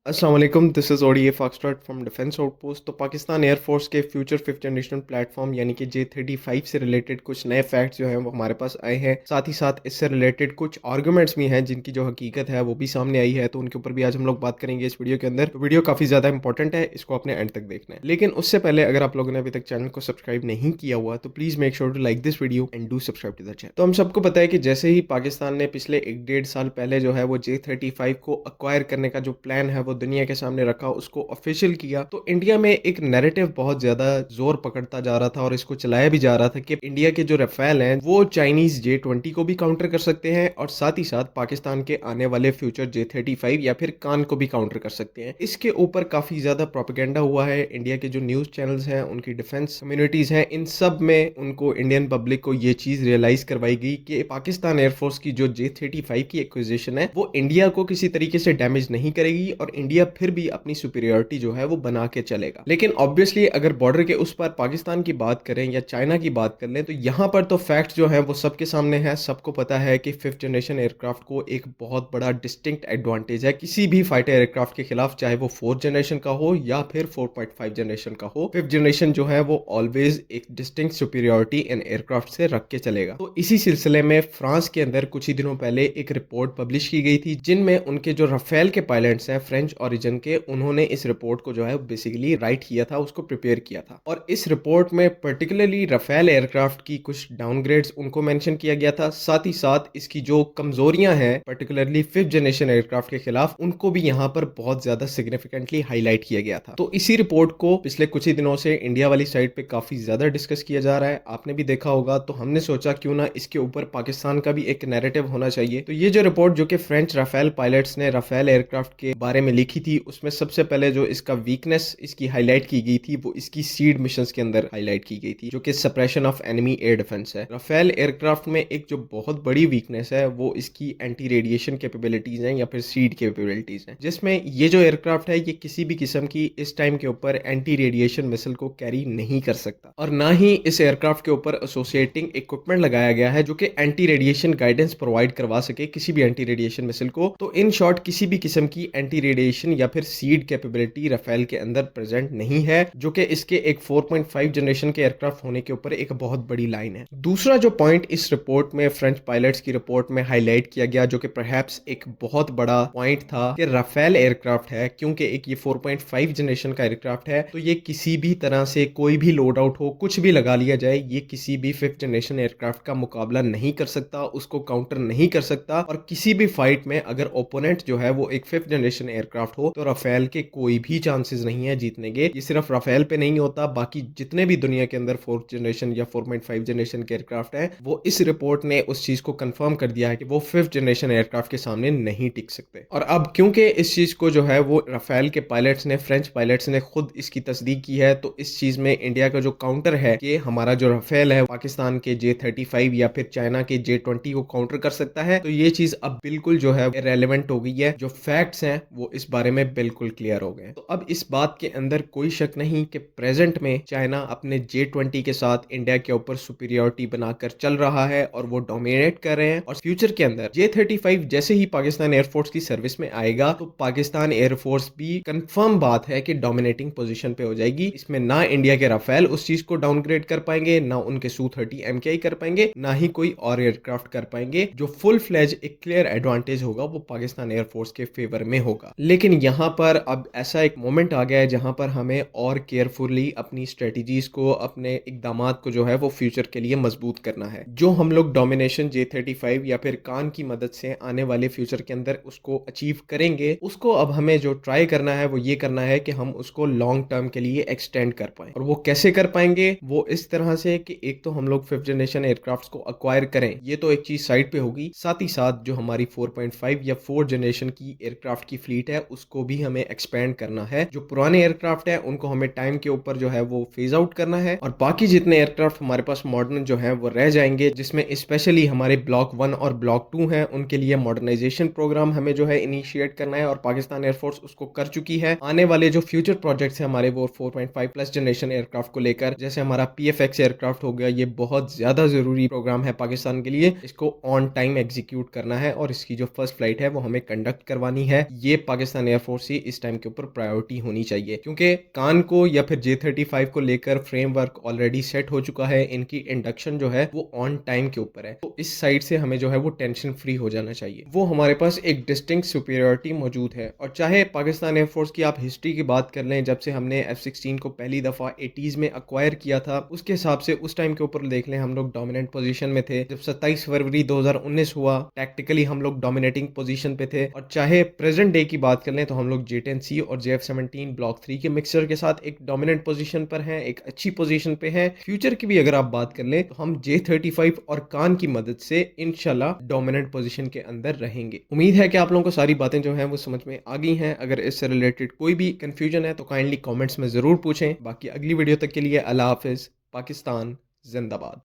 अस्सलाम वालेकुम, this is ODA foxtrot from defence outpost. तो पाकिस्तान एयरफोर्स के फ्यूचर फिफ्थ जनरेशन प्लेटफॉर्म यानी कि J-35 से रिलेटेड कुछ नए फैक्ट्स जो हैं वो हमारे पास आए हैं। साथ ही साथ इससे रिलेटेड कुछ आर्गुमेंट्स भी हैं जिनकी जो हकीकत है वो भी सामने आई है, तो उनके ऊपर भी आज हम लोग बात करेंगे इस वीडियो के अंदर। तो वीडियो काफ़ी ज़्यादा इंपॉर्टेंट है, इसको अपने एंड तक देखना है। लेकिन उससे पहले अगर आप लोगों ने अभी तक चैनल को सब्सक्राइब नहीं किया हुआ तो please make sure to like this video and do subscribe to the channel. तो हम सबको पता है कि जैसे ही पाकिस्तान ने पिछले 1 डेढ़ साल पहले जो है वो J-35 को अक्वायर करने का जो प्लान है वो दुनिया के सामने रखा, उसको ऑफिशियल किया, तो इंडिया में एक नैरेटिव बहुत ज्यादा जोर पकड़ता जा रहा था और इसको चलाया भी जा रहा था कि इंडिया के जो रफेल हैं वो चाइनीज J-20 को भी काउंटर कर सकते हैं और साथ ही साथ पाकिस्तान के आने वाले फ्यूचर J-35 या फिर कान को भी काउंटर कर सकते हैं। इसके ऊपर काफी ज्यादा प्रोपेगेंडा हुआ है। इंडिया के जो न्यूज चैनल्स हैं, उनकी डिफेंस कम्युनिटीज हैं, इन सब में उनको इंडियन पब्लिक को ये चीज रियलाइज करवाई गई कि पाकिस्तान एयरफोर्स की जो J-35 की एक्विजिशन है वो इंडिया को किसी तरीके से डैमेज नहीं करेगी और इंडिया फिर भी अपनी सुपीरियोरिटी जो है वो बना के चलेगा। लेकिन ऑब्वियसली अगर बॉर्डर के उस पार पाकिस्तान की बात करें या चाइना की बात कर लें तो यहाँ पर तो फैक्ट जो है वो सबके सामने है। सबको पता है कि फिफ्थ जनरेशन एयरक्राफ्ट को एक बहुत बड़ा डिस्टिंक्ट एडवांटेज है किसी भी फाइटर एयरक्राफ्ट के खिलाफ, चाहे वो फोर्थ जनरेशन का हो या फिर 4.5 जनरेशन का हो। फिफ्थ जनरेशन जो है वो ऑलवेज एक डिस्टिंक्ट सुपीरियोरिटी इन एयरक्राफ्ट से रख के चलेगा। तो इसी सिलसिले में फ्रांस के अंदर कुछ ही दिनों पहले एक रिपोर्ट पब्लिश की गई थी जिनमें उनके जो रफेल के पायलट्स हैं फ्रेंच ओरिजिन के, उन्होंने इस रिपोर्ट को जो है बेसिकली राइट किया था, उसको प्रिपेयर किया था। और इस रिपोर्ट में पर्टिकुलरली रफेल एयरक्राफ्ट की कुछ डाउनग्रेड्स उनको मेंशन किया गया था। साथ ही साथ इसकी जो कमजोरियां हैं पर्टिकुलरली फिफ्थ जनरेशन एयरक्राफ्ट के खिलाफ, उनको भी यहाँ पर बहुत ज्यादा सिग्निफिकेंटली हाईलाइट किया गया था। तो इसी रिपोर्ट को पिछले कुछ ही दिनों से इंडिया वाली साइड पे काफी ज्यादा डिस्कस किया जा रहा है, आपने भी देखा होगा। तो हमने सोचा क्यों ना इसके ऊपर पाकिस्तान का भी एक नैरेटिव होना चाहिए। तो ये जो रिपोर्ट जो कि फ्रेंच रफेल पायलट्स ने रफेल एयरक्राफ्ट के बारे में लिखी थी, उसमें सबसे पहले जो इसका वीकनेस इसकी हाईलाइट की गई थी वो इसकी सीड मिशंस के अंदर हाईलाइट की गई थी, जो कि suppression of enemy air defence है। रफेल एयरक्राफ्ट में एक जो बहुत बड़ी वीकनेस है वो इसकी एंटी रेडिएशन कैपेबिलिटीज हैं या फिर सीड कैपेबिलिटीज हैं, जिसमें ये जो एयरक्राफ्ट है ये किसी भी किस्म की इस टाइम के ऊपर एंटी रेडिएशन मिसाइल को कैरी नहीं कर सकता और ना ही इस एयरक्राफ्ट के ऊपर एसोसिएटिंग इक्विपमेंट लगाया गया है जो कि एंटी रेडिएशन गाइडेंस प्रोवाइड करवा सके किसी भी एंटी रेडिएशन मिसाइल को। तो इन शॉर्ट किसी भी किस्म की एंटी रेडिएशन या फिर सीड कैपेबिलिटी रफेल के अंदर प्रेजेंट नहीं है, जो कि इसके एक 4.5 जनरेशन के एयरक्राफ्ट होने के ऊपर एक बहुत बड़ी लाइन है। दूसरा जो पॉइंट इस रिपोर्ट में, फ्रेंच पायलट्स की रिपोर्ट में हाईलाइट किया गया, जो कि परहैप्स एक बहुत बड़ा पॉइंट था कि रफेल एयरक्राफ्ट है, क्योंकि एक ये 4.5 जनरेशन का एयरक्राफ्ट है, तो ये किसी भी तरह से कोई भी लोड आउट हो, कुछ भी लगा लिया जाए, ये किसी भी फिफ्थ जनरेशन एयरक्राफ्ट का मुकाबला नहीं कर सकता, उसको काउंटर नहीं कर सकता। और किसी भी फाइट में अगर ओपोनेंट जो है वो एक फिफ्थ जनरेशन एयरक्राफ्ट हो तो रफेल के कोई भी चांसेस नहीं है जीतने के। ये सिर्फ रफेल पे नहीं होता, बाकी जितने भी दुनिया के अंदर फोर्थ जनरेशन या 4.5 जनरेशन के एयरक्राफ्ट है, वो इस रिपोर्ट ने उस चीज को कंफर्म कर दिया है कि वो फिफ्थ जनरेशन एयरक्राफ्ट के सामने नहीं टिक सकते। और अब क्योंकि इस चीज को जो है वो रफेल के पायलट्स ने, फ्रेंच पायलट्स ने खुद इसकी तस्दीक की है, तो इस चीज में इंडिया का जो काउंटर है कि हमारा जो रफेल है पाकिस्तान के J-35 या फिर चाइना के J-20 को काउंटर कर सकता है, तो ये चीज अब बिल्कुल जो है रेलेवेंट हो गई है। जो फैक्ट्स हैं वो इस बारे में बिल्कुल क्लियर हो गए। तो अब इस बात के अंदर कोई शक नहीं कि प्रेजेंट में चाइना अपने J-20 के साथ इंडिया के ऊपर सुपीरियोरिटी बनाकर चल रहा है और वो डोमिनेट कर रहे हैं। और फ्यूचर के अंदर J-35 जैसे ही पाकिस्तान एयरफोर्स की सर्विस में आएगा तो पाकिस्तान एयरफोर्स भी कंफर्म बात है कि डोमिनेटिंग पोजीशन पे हो जाएगी। इसमें ना इंडिया के राफेल उस चीज को डाउनग्रेड कर पाएंगे, ना उनके Su-30 MKI कर पाएंगे, ना ही कोई और एयरक्राफ्ट कर पाएंगे। जो फुल फ्लेज एक क्लियर एडवांटेज होगा वो पाकिस्तान एयरफोर्स के फेवर में होगा। लेकिन यहाँ पर अब ऐसा एक मोमेंट आ गया है जहां पर हमें और केयरफुली अपनी स्ट्रेटजीज को, अपने इकदामात को जो है वो फ्यूचर के लिए मजबूत करना है। जो हम लोग डोमिनेशन J-35 या फिर कान की मदद से आने वाले फ्यूचर के अंदर उसको अचीव करेंगे, उसको अब हमें जो ट्राई करना है वो ये करना है कि हम उसको लॉन्ग टर्म के लिए एक्सटेंड कर पाएं। और वो कैसे कर पाएंगे? वो इस तरह से कि एक तो हम लोग फिफ्थ जनरेशन एयरक्राफ्ट को अक्वायर करें, ये तो एक चीज साइड पे होगी। साथ ही साथ जो हमारी 4.5 या 4 जनरेशन की एयरक्राफ्ट की फ्लीट है उसको भी हमें एक्सपेंड करना है। जो पुराने एयरक्राफ्ट है उनको हमें टाइम के ऊपर जो है वो फेज आउट करना है और बाकी जितने एयरक्राफ्ट हमारे पास मॉडर्न जो है वो रह जाएंगे, जिसमें स्पेशली हमारे ब्लॉक 1 और ब्लॉक 2 हैं, उनके लिए मॉडर्नाइजेशन प्रोग्राम हमें जो है इनिशिएट करना है और पाकिस्तान एयरफोर्स उसको कर चुकी है। आने वाले जो फ्यूचर प्रोजेक्ट्स हैं हमारे वो 4.5 प्लस जनरेशन एयरक्राफ्ट को लेकर, जैसे हमारा PFX एयरक्राफ्ट हो गया, ये बहुत ज्यादा जरूरी प्रोग्राम है पाकिस्तान के लिए। इसको ऑन टाइम एग्जीक्यूट करना है और इसकी जो फर्स्ट फ्लाइट है वो हमें कंडक्ट करवानी है। ये पाकिस्तान पाकिस्तान एयरफोर्स ही इस टाइम के ऊपर प्रायोरिटी होनी चाहिए, क्योंकि कान को या फिर J-35 को लेकर फ्रेमवर्क ऑलरेडी सेट हो चुका है। इनकी इंडक्शन जो है वो ऑन टाइम के ऊपर है, तो इस साइड से हमें जो है वो टेंशन फ्री हो जाना चाहिए। वो हमारे पास एक डिस्टिंक्ट सुपीरियरिटी मौजूद है। और चाहे पाकिस्तान एयरफोर्स की आप हिस्ट्री की बात कर लें, जब से हमने F-16 को पहली दफ़ा 80s में अक्वायर किया था, उसके हिसाब से उस टाइम के ऊपर देख लें हम लोग डोमिनेंट पोजीशन में थे। जब 27 फरवरी 2019 हुआ, टैक्टिकली हम लोग डोमिनेटिंग पोजीशन पे थे। और चाहे प्रेजेंट डे की बात कर लें तो हम लोग J-10C और JF-17 ब्लॉक 3 के मिक्सचर के साथ एक डोमिनेंट पोजीशन पर हैं, एक अच्छी पोजीशन पे हैं। फ्यूचर की भी अगर आप बात कर लें तो हम J-35 और कान की मदद से इंशाल्लाह डोमिनेंट पोजीशन के अंदर रहेंगे। उम्मीद है कि आप लोगों को सारी बातें जो हैं वो समझ में आ गई हैं। अगर इससे रिलेटेड कोई भी कंफ्यूजन है तो काइंडली कमेंट्स में ज़रूर पूछें। बाकी अगली वीडियो तक के लिए अल्लाह हाफ़िज़। पाकिस्तान जिंदाबाद।